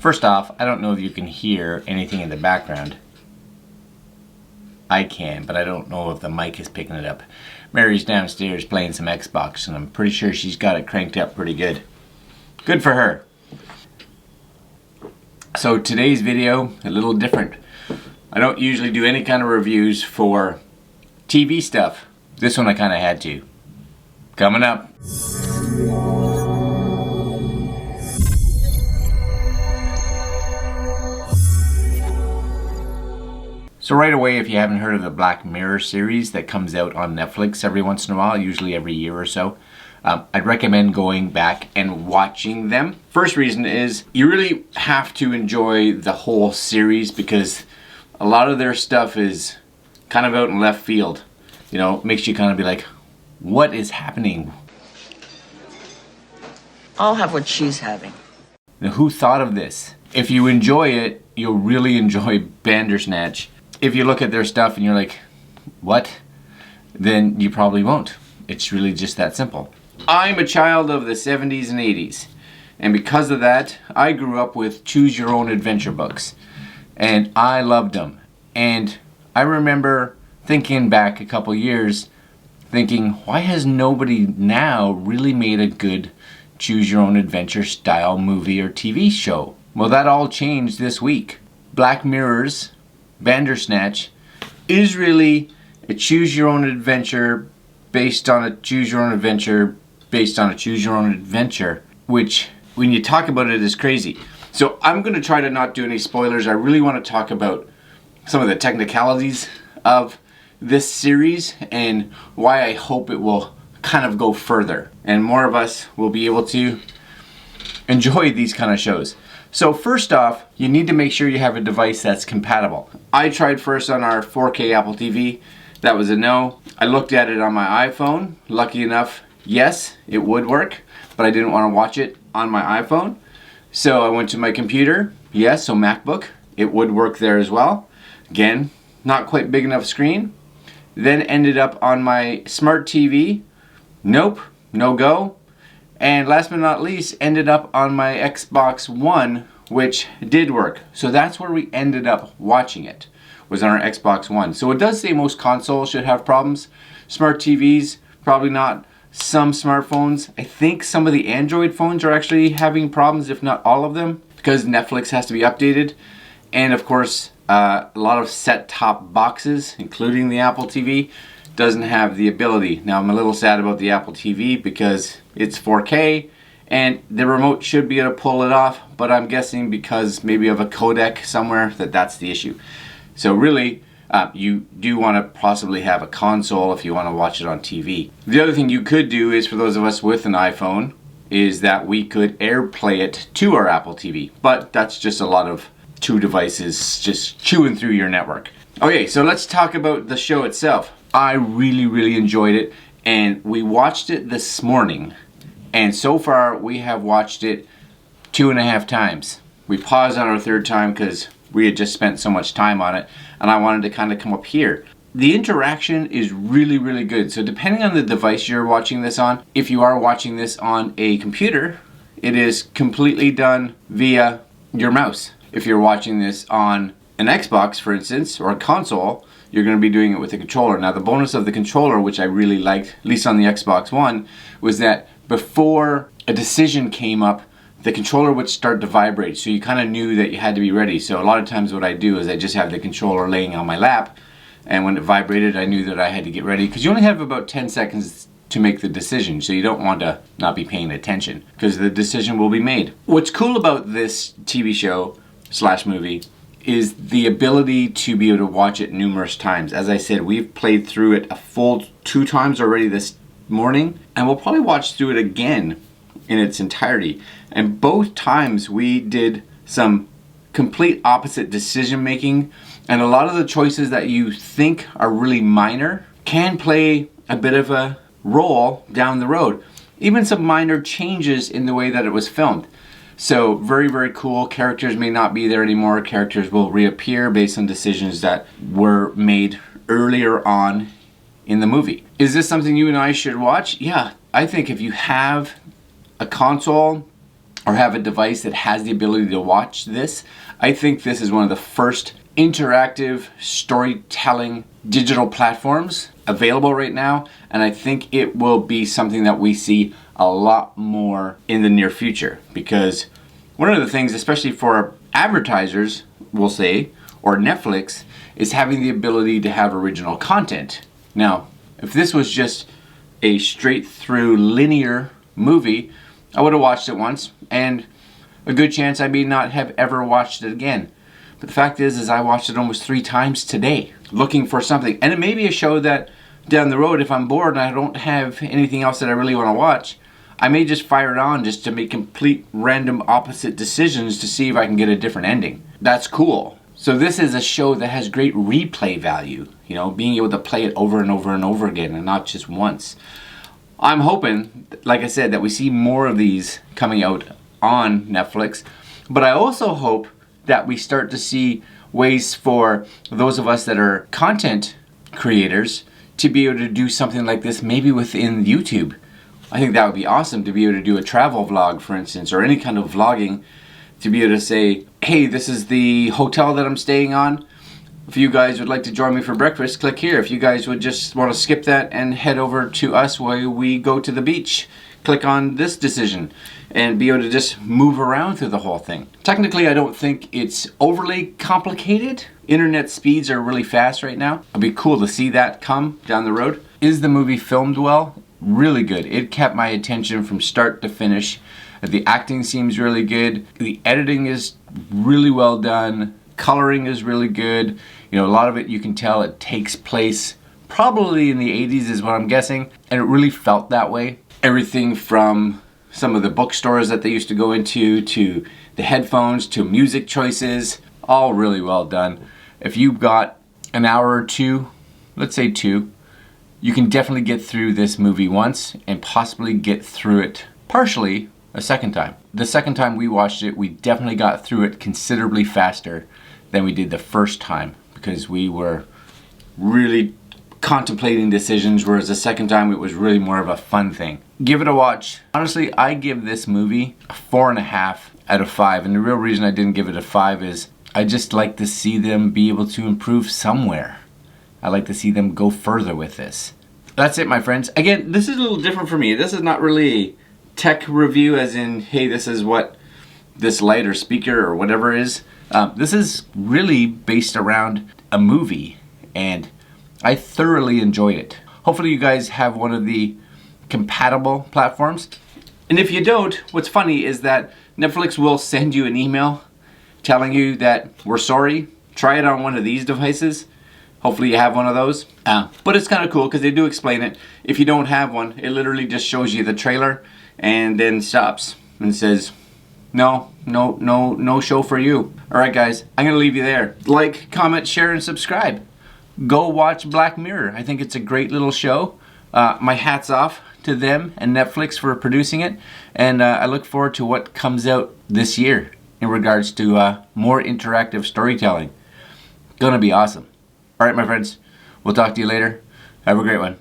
First off, I don't know if you can hear anything in the background. I can, but I don't know if the mic is picking it up. Mary's downstairs playing some Xbox, and I'm pretty sure she's got it cranked up pretty good. Good for her. So today's video, a little different. I don't usually do any kind of reviews for TV stuff. This one I kind of had to. Coming up. So right away, if you haven't heard of the Black Mirror series that comes out on Netflix every once in a while, usually every year or so, I'd recommend going back and watching them. First reason is you really have to enjoy the whole series because a lot of their stuff is kind of out in left field. You know, makes you kind of be like, what is happening? I'll have what she's having. Now, who thought of this? If you enjoy it, you'll really enjoy Bandersnatch. If you look at their stuff and you're like, what? Then you probably won't. It's really just that simple. I'm a child of the 70s and 80s. And because of that, I grew up with choose your own adventure books. And I loved them. And I remember thinking back a couple years, thinking, why has nobody now really made a good choose your own adventure style movie or TV show? Well, that all changed this week. Black Mirror's Bandersnatch is really a choose your own adventure based on a choose your own adventure based on a choose your own adventure, which when you talk about it is crazy. So I'm going to try to not do any spoilers. I really want to talk about some of the technicalities of this series and why I hope it will kind of go further and more of us will be able to enjoy these kind of shows. So first off, you need to make sure you have a device that's compatible. I tried first on our 4K Apple TV. That was a no. I looked at it on my iPhone. Lucky enough, yes, it would work, but I didn't want to watch it on my iPhone. So I went to my computer. Yes, so MacBook. It would work there as well. Again, not quite big enough screen. Then ended up on my smart TV. Nope, no go. And last but not least, ended up on my Xbox One, which did work. So that's where we ended up watching it, was on our Xbox One. So it does say most consoles should have problems. Smart TVs, probably not. Some smartphones, I think some of the Android phones are actually having problems, if not all of them, because Netflix has to be updated. And of course, a lot of set-top boxes, including the Apple TV, doesn't have the ability. Now I'm a little sad about the Apple TV because it's 4K and the remote should be able to pull it off, but I'm guessing because maybe of a codec somewhere that's the issue. So really, you do want to possibly have a console if you want to watch it on TV. The other thing you could do is, for those of us with an iPhone, is that we could AirPlay it to our Apple TV, but that's just a lot of two devices just chewing through your network. Okay, so let's talk about the show itself. I really enjoyed it, and we watched it this morning, and so far we have watched it 2.5 times. We paused on our third time because we had just spent so much time on it, and I wanted to kind of come up here. The interaction is really good. So depending on the device you're watching this on, if you are watching this on a computer, it is completely done via your mouse. If you're watching this on an Xbox, for instance, or a console, you're going to be doing it with a controller. Now the bonus of the controller, which I really liked, at least on the Xbox One, was that before a decision came up, the controller would start to vibrate, so you kind of knew that you had to be ready. So a lot of times what I do is I just have the controller laying on my lap, and when it vibrated I knew that I had to get ready, because you only have about 10 seconds to make the decision, so you don't want to not be paying attention, because the decision will be made. What's cool about this TV show / movie is the ability to be able to watch it numerous times. As I said, we've played through it a full 2 times already this morning, and we'll probably watch through it again in its entirety. And both times we did some complete opposite decision making, and a lot of the choices that you think are really minor can play a bit of a role down the road. Even some minor changes in the way that it was filmed. So very cool. Characters may not be there anymore. Characters will reappear based on decisions that were made earlier on in the movie. Is this something you and I should watch? Yeah, I think if you have a console or have a device that has the ability to watch this, I think this is one of the first interactive storytelling digital platforms available right now, and I think it will be something that we see a lot more in the near future, because one of the things, especially for advertisers, we'll say, or Netflix, is having the ability to have original content. Now, if this was just a straight through linear movie, I would have watched it once, and a good chance I may not have ever watched it again. But the fact is I watched it almost 3 times today, looking for something. And it may be a show that down the road, if I'm bored and I don't have anything else that I really want to watch, I may just fire it on just to make complete random opposite decisions to see if I can get a different ending. That's cool. So this is a show that has great replay value, you know, being able to play it over and over and over again and not just once. I'm hoping, like I said, that we see more of these coming out on Netflix, but I also hope that we start to see ways for those of us that are content creators to be able to do something like this maybe within YouTube. I think that would be awesome to be able to do a travel vlog, for instance, or any kind of vlogging, to be able to say, hey, this is the hotel that I'm staying on. If you guys would like to join me for breakfast, click here. If you guys would just want to skip that and head over to us while we go to the beach, click on this decision and be able to just move around through the whole thing. Technically, I don't think it's overly complicated. Internet speeds are really fast right now. It'd be cool to see that come down the road. Is the movie filmed well? Really good. It kept my attention from start to finish. The acting seems really good. The editing is really well done. Coloring is really good. You know, a lot of it you can tell it takes place probably in the 80s is what I'm guessing, and it really felt that way. Everything from some of the bookstores that they used to go into, to the headphones, to music choices, all really well done. If you've got an hour or two, let's say 2, you can definitely get through this movie once and possibly get through it partially a second time. The second time we watched it, we definitely got through it considerably faster than we did the first time, because we were really contemplating decisions, whereas the second time it was really more of a fun thing. Give it a watch. Honestly, I give this movie a 4.5 out of 5, and the real reason I didn't give it a 5 is I just like to see them be able to improve somewhere. I like to see them go further with this. That's it, my friends. Again, this is a little different for me. This is not really a tech review as in, hey, this is what this light or speaker or whatever is. This is really based around a movie, and I thoroughly enjoyed it. Hopefully you guys have one of the compatible platforms. And if you don't, what's funny is that Netflix will send you an email telling you that we're sorry, try it on one of these devices. Hopefully you have one of those. But it's kind of cool because they do explain it. If you don't have one, it literally just shows you the trailer and then stops and says, no show for you. Alright guys, I'm going to leave you there. Like, comment, share, and subscribe. Go watch Black Mirror. I think it's a great little show. My hat's off to them and Netflix for producing it. And I look forward to what comes out this year in regards to more interactive storytelling. Gonna be awesome. Alright my friends, we'll talk to you later. Have a great one.